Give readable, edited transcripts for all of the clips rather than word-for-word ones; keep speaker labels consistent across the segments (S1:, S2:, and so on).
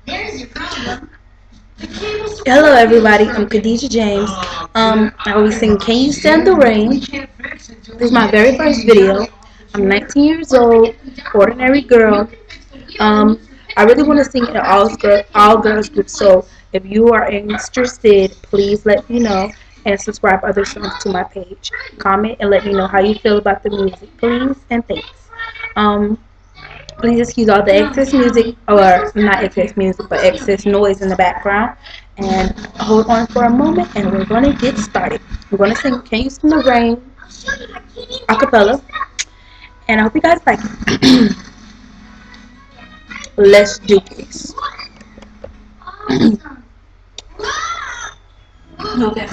S1: Hello everybody, I'm KadijahJames. I will be singing Can You Stand the Rain? This is my very first video. I'm 19 years old, ordinary girl. Um, I really want to sing in all girls group, so if you are interested, please let me know and subscribe other songs to my page. Comment and let me know how you feel about the music, please, and thanks. Um, Please excuse all the excess music, or not excess music, but excess noise in the background. And hold on for a moment, and we're going to get started. We're going to sing Can You Sing the Rain a cappella, and I hope you guys like it. Let's do this. Okay.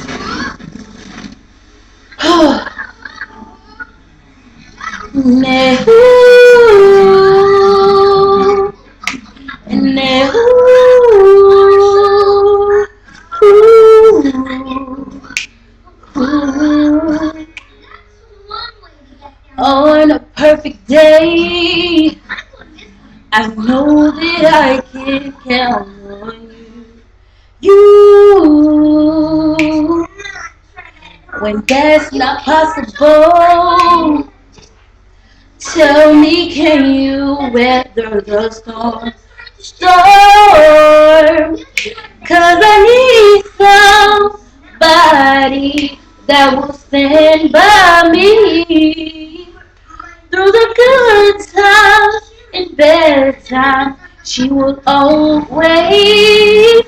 S1: On a perfect day, I know that I can count on you. You, when that's not possible, tell me, can you weather the storm? Storm, 'cause I need somebody that will stand by me through the good times and bad times. She will always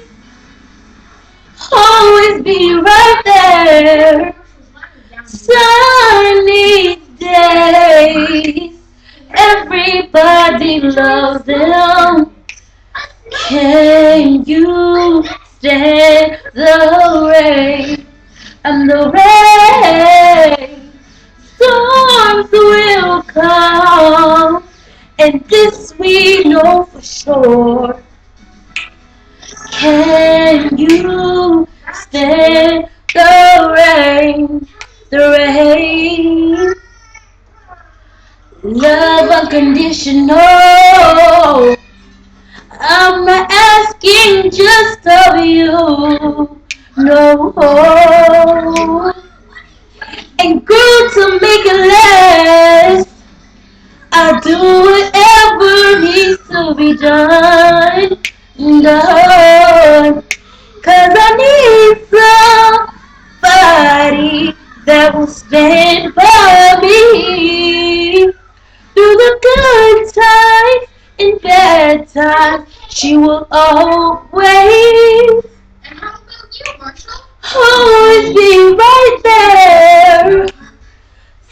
S1: be right there. Sunny days, everybody loves them. Can you stand the rain and the rain? Storms will come, and this we know for sure. Can you stand the rain? The rain, love unconditional. I'm not asking just of you, no. Ain't good to make it last. I do whatever needs to be done, done. 'Cause I need somebody that will stand by me through the good times and bad times. She will always be right there.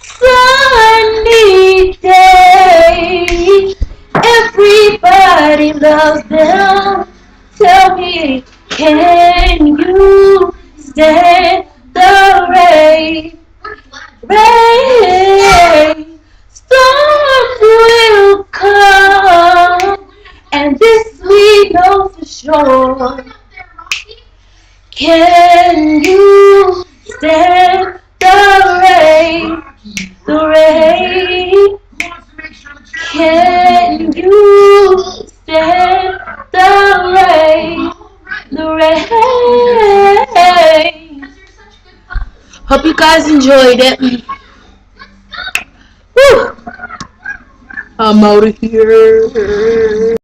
S1: Sunny day, everybody loves them. Tell me, can you stand the rain? Rain, storms will come, and this we know for sure. Can you stand the rain? The rain. Can you stand the rain? The rain. Hope you guys enjoyed it. Woo! I'm out of here.